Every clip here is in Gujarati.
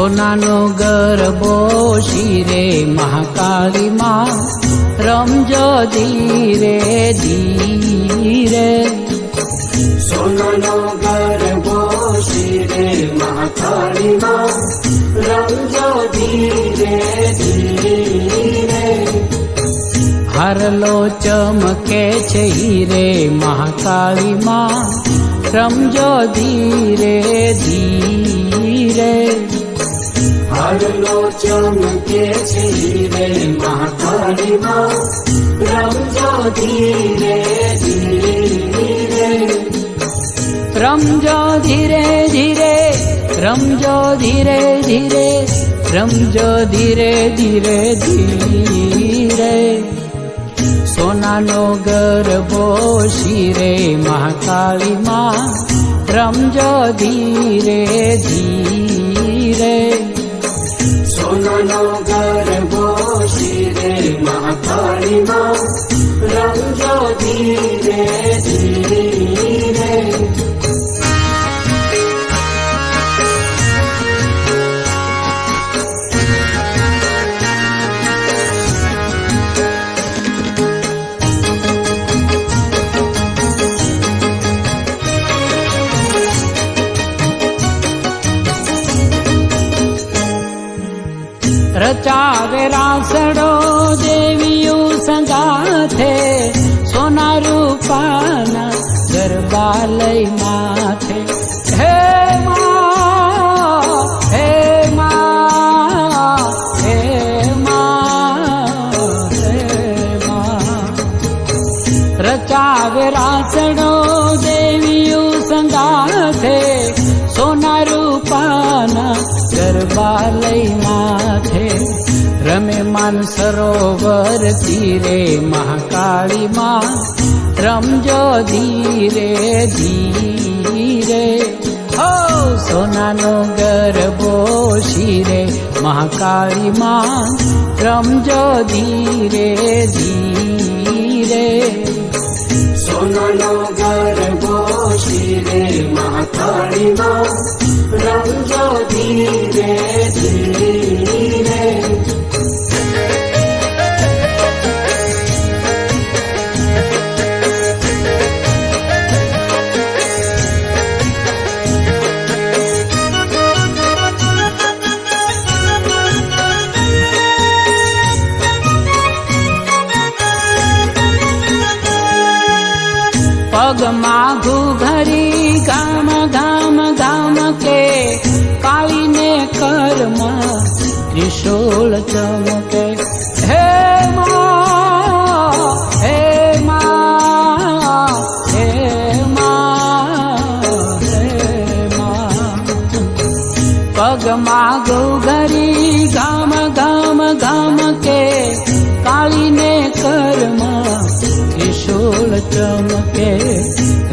સોનાનો ગરબો શિરે મહાકાળી માં રમજો ધીરે ધીરે. સોનાનો ગરબો શિરે મહાકાળી માં રમજો ધીરે ધીરે. હારલો ચમકે છે હીરે મહાકાળી માં રમજો ધીરે ધીરે. હારલો ચમકે છે હીરે મહાકાળી માં રમજો ધીરે ધીરે. રમજો ધીરે ધીરે રમજો ધીરે ધીરે રમજો ધીરે ધીરે ધીરે. સોનાનો ગરબો શિરે મહાકાળી માં રમજો ધીરે ધીરે. સોનાનો ગરબો શિરે મહાકાળી માં રમજો ધીરે ધીરે. રચાવે રાસડો દેવીયું સંગાથે સોના રૂપાના ગરબા લઈ માથે. હે માં હે માં હે માં હે માં. રચાવે રાસડો દેવીયું સંગાથે સોના રૂપાના ગરબા લઈ માથે. રમે માન સરોવર તીરે મહાકાળી માં રમજો ધીરે ધીરે. હો સોનાનો ગરબો શિરે મહાકાળી માં રમજો ધીરે ધીરે. સોનાનો ગરબો શિરે મહાકાળી માં રમજો ધીરે ધીરે. પગમાં ઘૂઘરી ગામ ગામ ગામ કે કાળીને કર્મ ત્રિશૂળ ચમકે. હે માં હે માં હે માં હે માં. પગમાં ઘૂઘરી ગામ ગામ ગામ કે કાળીને કર્મ ત્રિશૂળ ચમકે.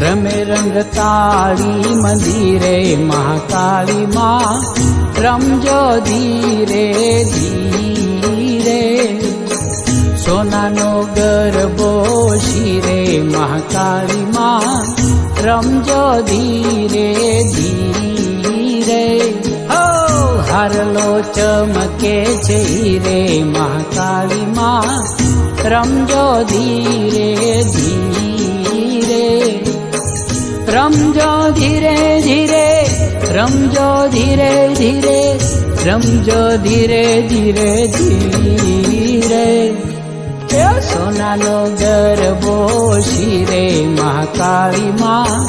રમે રંગ તાળી મંદિરે મહાકાળી માં રમજો ધીરે ધીરે. સોનાનો ગરબો શિરે મહાકાળી માં રમજો ધીરે ધીરે. હો હારલો ચમકે છે હીરે મહાકાળી માં રમજો ધીરે ધીરે. રમજો ધીરે ધીરે રમજો ધીરે ધીરે રમજો ધીરે ધીરે ધીરે. સોનાનો ગરબો શિરે મહાકાળી માં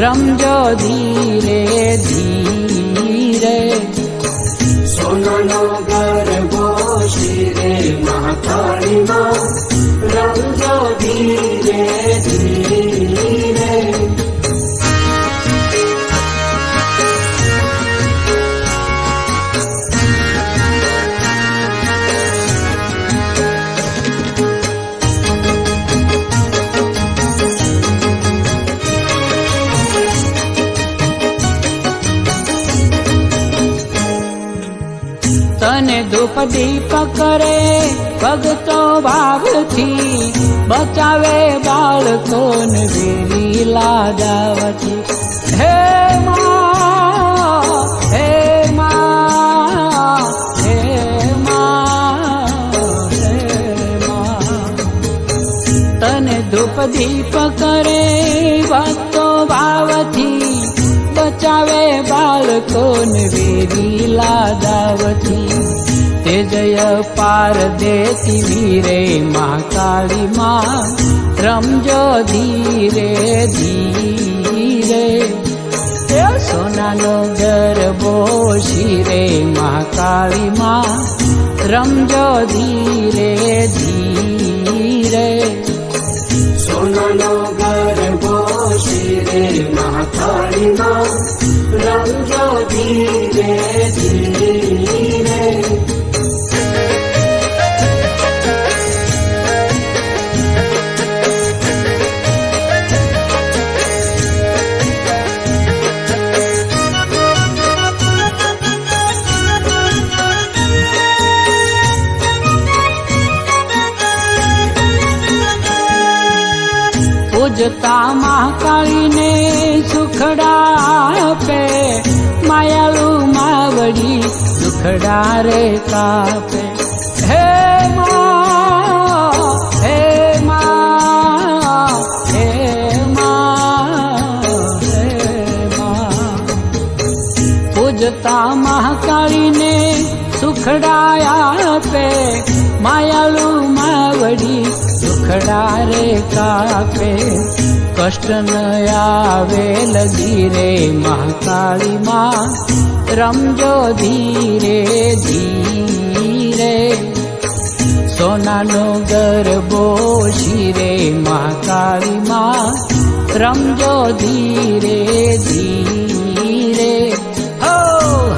રમજો ધીરે ધીરે. સોનાનો ગરબો શિરે મહાકાળી માં રમજો ધીરે ધીરે. તને ધૂપ દીપ કરે ભગતો ભાવથી બચાવે બાળકોને વેરી લાડાવથી. હે માં હે માં ધૂપ દીપ કરે ભક્તો ભાવથી બચાવે બાળકોને વેરીલા દાવથી તે જય પાર દેતી વીરે મહાકાળી માં રમજો ધીરે ધીરે સોનાનો ગરબો શિરે મહાકાળી માં રમજો ધીરે ધીરે સોનાનો ગરબો શિરે મહાકાળી માં રમજો ધીરે ધીરે પૂજતા મહાકાળીને સુખડા આપે માયાળુ માવડી દુખડા રે કાપે હે મા હે મા હે મા હે મા પૂજતા મહાકાળીને સુખડા આપે માયાળુ માવડી દુખડા રે કાપે કષ્ટ ન આવે લગી રે મહાકાળી માં રમજો ધીરે ધીરે સોનાનો ગરબો શિરે મહાકાળી માં રમજો ધીરે ધીરે હો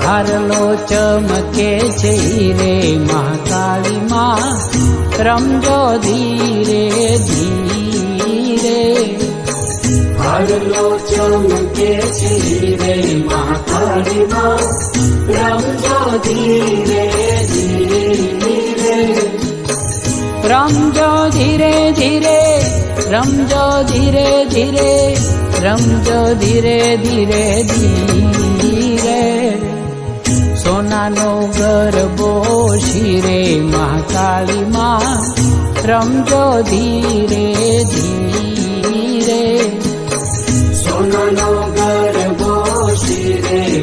હારલો ચમકે છે રે મહાકાળી માં રમજો ધીરે ધીરે હારલો ચમકે છે રે મહાકાળી માં રમજો ધીરે ધીરે રમજો ધીરે ધીરે રમજો ધીરે ધીરે રમજો ધીરે ધીરે ધીરે સોનાનો ગરબો શિરે મહાકાળી માં રમજો ધીરે ધીરે સોનાનો ગરબો